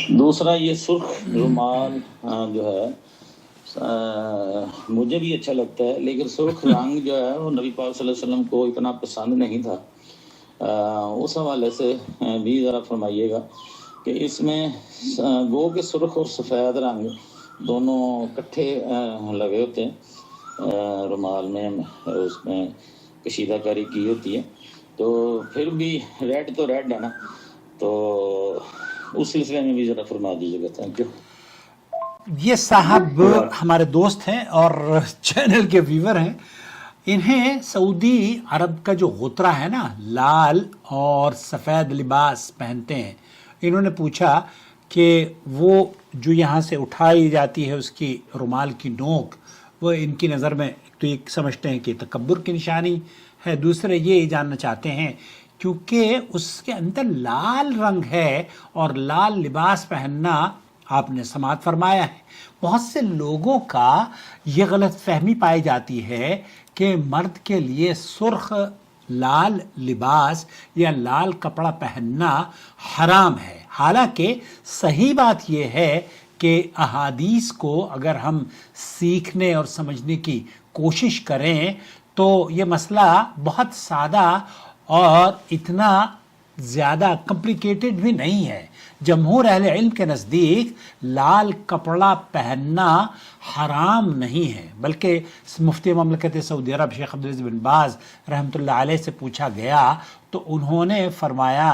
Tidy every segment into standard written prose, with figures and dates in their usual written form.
دوسرا یہ سرخ رومال جو ہے مجھے بھی اچھا لگتا ہے، لیکن سرخ رنگ جو ہے وہ نبی پاک صلی اللہ علیہ وسلم کو اتنا پسند نہیں تھا۔ اس حوالے سے بھی ذرا فرمائیے گا کہ اس میں گو کہ سرخ اور سفید رنگ دونوں کٹھے لگے ہوتے ہیں رومال میں، اس میں کشیدہ کاری کی ہوتی ہے، تو پھر بھی ریڈ تو ریڈ ہے نا، تو اس سلسلے میں بھی ذرا فرما دیجیے گا۔ Thank you. یہ صاحب ہمارے دوست ہیں اور چینل کے ویور ہیں، انہیں سعودی عرب کا جو غترہ ہے نا، لال اور سفید لباس پہنتے ہیں، انہوں نے پوچھا کہ وہ جو یہاں سے اٹھائی جاتی ہے اس کی رومال کی نوک، وہ ان کی نظر میں تو یہ سمجھتے ہیں کہ تکبر کی نشانی ہے، دوسرے یہ جاننا چاہتے ہیں کیونکہ اس کے اندر لال رنگ ہے اور لال لباس پہننا آپ نے سماعت فرمایا ہے۔ بہت سے لوگوں کا یہ غلط فہمی پائی جاتی ہے کہ مرد کے لیے سرخ لال لباس یا لال کپڑا پہننا حرام ہے، حالانکہ صحیح بات یہ ہے کہ احادیث کو اگر ہم سیکھنے اور سمجھنے کی کوشش کریں تو یہ مسئلہ بہت سادہ اور اتنا زیادہ کمپلیکیٹڈ بھی نہیں ہے۔ جمہور اہل علم کے نزدیک لال کپڑا پہننا حرام نہیں ہے، بلکہ مفتی مملکت سعودی عرب شیخ عبدالعزیز بن باز رحمۃ اللہ علیہ سے پوچھا گیا تو انہوں نے فرمایا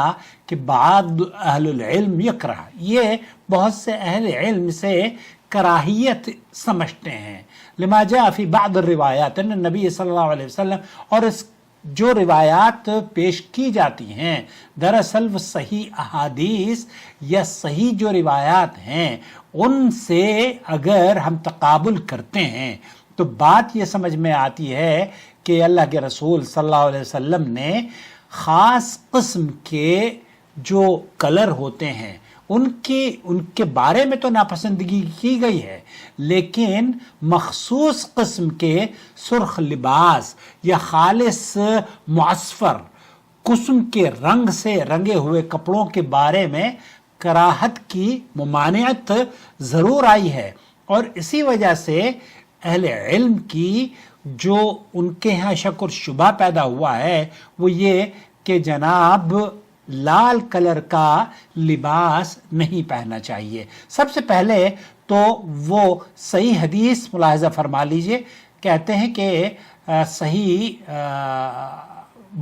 کہ بعض اہل العلم یکرہ، یہ بہت سے اہل علم سے کراہیت سمجھتے ہیں، لما جاء فی بعض الروایات ان نبی صلی اللہ علیہ وسلم، اور اس جو روایات پیش کی جاتی ہیں دراصل وہ صحیح احادیث یا صحیح جو روایات ہیں ان سے اگر ہم تقابل کرتے ہیں تو بات یہ سمجھ میں آتی ہے کہ اللہ کے رسول صلی اللہ علیہ وسلم نے خاص قسم کے جو کلر ہوتے ہیں ان کے بارے میں تو ناپسندگی کی گئی ہے، لیکن مخصوص قسم کے سرخ لباس یا خالص معصفر قسم کے رنگ سے رنگے ہوئے کپڑوں کے بارے میں کراہت کی ممانعت ضرور آئی ہے، اور اسی وجہ سے اہل علم کی جو ان کے ہاں شک اور شبہ پیدا ہوا ہے وہ یہ کہ جناب لال کلر کا لباس نہیں پہننا چاہیے۔ سب سے پہلے تو وہ صحیح حدیث ملاحظہ فرما لیجئے، کہتے ہیں کہ صحیح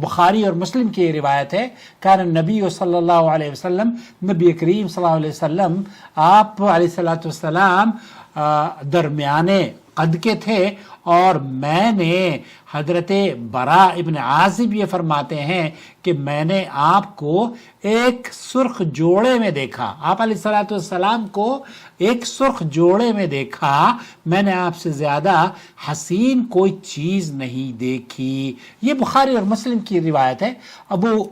بخاری اور مسلم کی روایت ہے، کان نبی صلی اللہ علیہ وسلم، نبی کریم صلی اللہ علیہ وسلم آپ علیہ الصلوۃ والسلام درمیانے قد کے تھے، اور میں نے حضرت براء ابن عازب یہ فرماتے ہیں کہ میں نے آپ کو ایک سرخ جوڑے میں دیکھا، آپ علیہ الصلوۃ والسلام کو ایک سرخ جوڑے میں دیکھا، میں نے آپ سے زیادہ حسین کوئی چیز نہیں دیکھی۔ یہ بخاری اور مسلم کی روایت ہے۔ ابو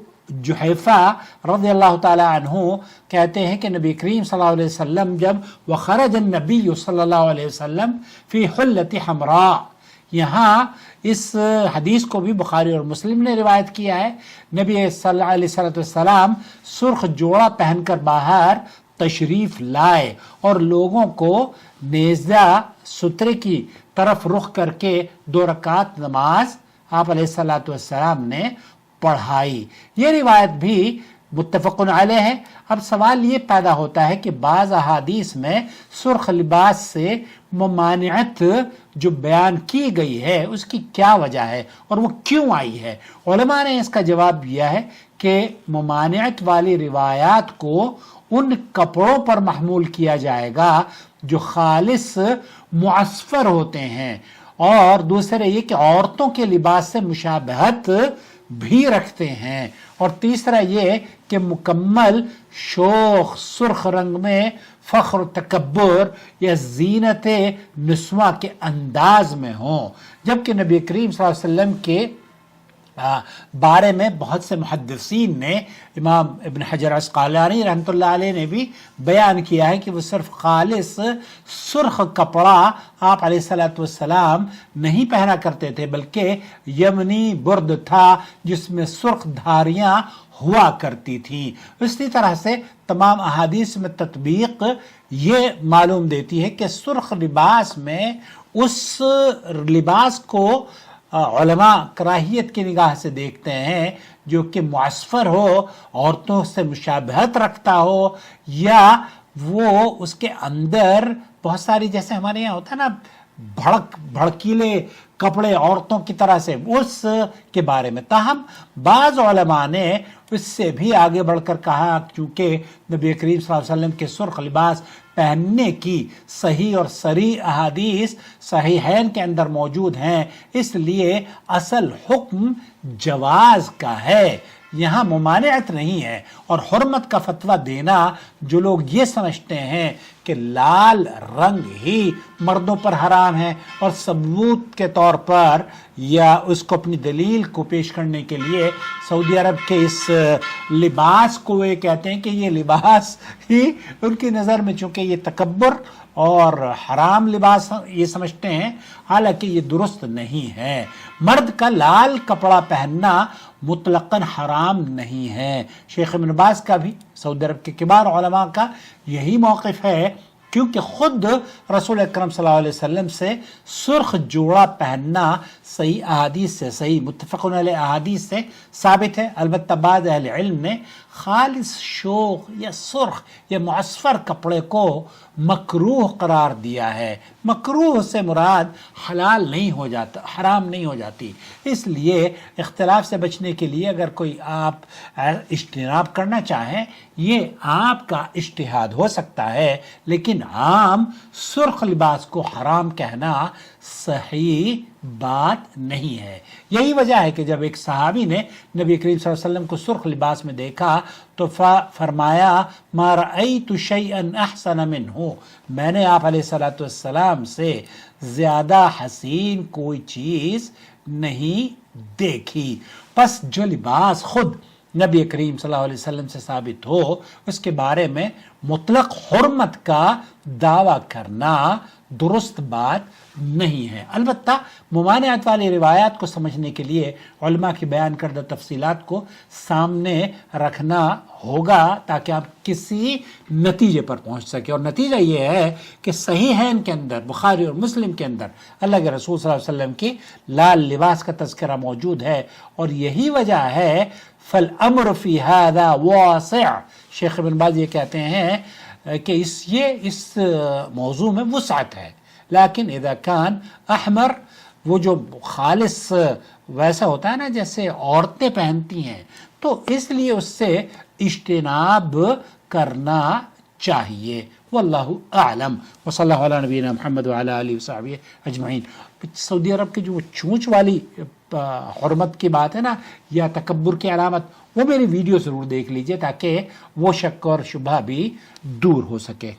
جحیفہ رضی اللہ تعالی عنہ کہتے ہیں کہ نبی کریم صلی اللہ علیہ وسلم جب وخرج النبی صلی اللہ علیہ وسلم فی حلت حمراء، یہاں اس حدیث کو بھی بخاری اور مسلم نے روایت کیا ہے، نبی صلی اللہ علیہ وسلم سرخ جوڑا پہن کر باہر تشریف لائے اور لوگوں کو نیزہ سترے کی طرف رخ کر کے 2 رکعت نماز آپ علیہ الصلوۃ والسلام نے پڑھائی۔ یہ روایت بھی متفق علیہ ہے۔ اب سوال یہ پیدا ہوتا ہے کہ بعض احادیث میں سرخ لباس سے ممانعت جو بیان کی گئی ہے اس کی کیا وجہ ہے اور وہ کیوں آئی ہے؟ علماء نے اس کا جواب دیا ہے کہ ممانعت والی روایات کو ان کپڑوں پر محمول کیا جائے گا جو خالص معصفر ہوتے ہیں، اور دوسرے یہ کہ عورتوں کے لباس سے مشابہت بھی رکھتے ہیں، اور تیسرا یہ کہ مکمل شوخ سرخ رنگ میں فخر تکبر یا زینت نسواں کے انداز میں ہوں، جبکہ نبی کریم صلی اللہ علیہ وسلم کے بارے میں بہت سے محدثین نے، امام ابن حجر عسقلانی رحمۃ اللہ علیہ نے بھی بیان کیا ہے کہ وہ صرف خالص سرخ کپڑا آپ علیہ الصلوۃ والسلام نہیں پہنا کرتے تھے، بلکہ یمنی برد تھا جس میں سرخ دھاریاں ہوا کرتی تھیں. اسی طرح سے تمام احادیث میں تطبیق یہ معلوم دیتی ہے کہ سرخ لباس میں اس لباس کو علماء کراہیت کی نگاہ سے دیکھتے ہیں جو کہ معصفر ہو، عورتوں سے مشابہت رکھتا ہو، یا وہ اس کے اندر بہت ساری، جیسے ہمارے یہاں ہوتا ہے نا بھڑکیلے کپڑے عورتوں کی طرح سے، اس کے بارے میں. تاہم بعض علماء نے اس سے بھی آگے بڑھ کر کہا، کیونکہ نبی کریم صلی اللہ علیہ وسلم کے سرخ لباس پہننے کی صحیح اور صریح احادیث صحیحین کے اندر موجود ہیں، اس لیے اصل حکم جواز کا ہے، یہاں ممانعت نہیں ہے. اور حرمت کا فتویٰ دینا، جو لوگ یہ سمجھتے ہیں کہ لال رنگ ہی مردوں پر حرام ہے، اور ثبوت کے طور پر یا اس کو اپنی دلیل کو پیش کرنے کے لیے سعودی عرب کے اس لباس کو وہ کہتے ہیں کہ یہ لباس ہی ان کی نظر میں، چونکہ یہ تکبر اور حرام لباس یہ سمجھتے ہیں، حالانکہ یہ درست نہیں ہے. مرد کا لال کپڑا پہننا مطلقاً حرام نہیں ہے. شیخ ابن باز کا بھی، سعودی عرب کے کبار علماء کا یہی موقف ہے، کیونکہ خود رسول اکرم صلی اللہ علیہ وسلم سے سرخ جوڑا پہننا صحیح احادیث سے، صحیح متفق علیہ احادیث سے ثابت ہے. البتہ بعض اہل علم نے خالص شوخ یا سرخ یا معصفر کپڑے کو مکروہ قرار دیا ہے. مکروہ سے مراد حلال نہیں ہو جاتا، حرام نہیں ہو جاتی. اس لیے اختلاف سے بچنے کے لیے اگر کوئی آپ اجتناب کرنا چاہیں، یہ آپ کا اجتہاد ہو سکتا ہے، لیکن عام سرخ لباس کو حرام کہنا صحیح بات نہیں ہے. یہی وجہ ہے کہ جب ایک صحابی نے نبی کریم صلی اللہ علیہ وسلم کو سرخ لباس میں دیکھا تو فرمایا ما رأیت شیئا احسن منہ، میں نے آپ علیہ السلام سے زیادہ حسین کوئی چیز نہیں دیکھی. پس جو لباس خود نبی کریم صلی اللہ علیہ وسلم سے ثابت ہو، اس کے بارے میں مطلق حرمت کا دعویٰ کرنا درست بات نہیں ہے. البتہ ممانعت والی روایات کو سمجھنے کے لیے علماء کی بیان کردہ تفصیلات کو سامنے رکھنا ہوگا تاکہ آپ کسی نتیجے پر پہنچ سکے. اور نتیجہ یہ ہے کہ صحیحین کے اندر، بخاری اور مسلم کے اندر اللہ کے رسول صلی اللہ علیہ وسلم کی لال لباس کا تذکرہ موجود ہے، اور یہی وجہ ہے فالامر فی ھذا واسع. شیخ ابن باز یہ کہتے ہیں کہ اس موضوع میں وسعت ہے، لیکن اذا کان احمر، وہ جو خالص ویسا ہوتا ہے نا جیسے عورتیں پہنتی ہیں، تو اس لیے اس سے اجتناب کرنا چاہیے. واللہ اعلم. وصلی اللہ علیہ نبینا محمد وعلی آلہ وصحبہ اجمعین. سعودی عرب کی جو چونچ والی حرمت کی بات ہے نا، یا تکبر کی علامت، وہ میری ویڈیو ضرور دیکھ لیجئے تاکہ وہ شک اور شبہ بھی دور ہو سکے.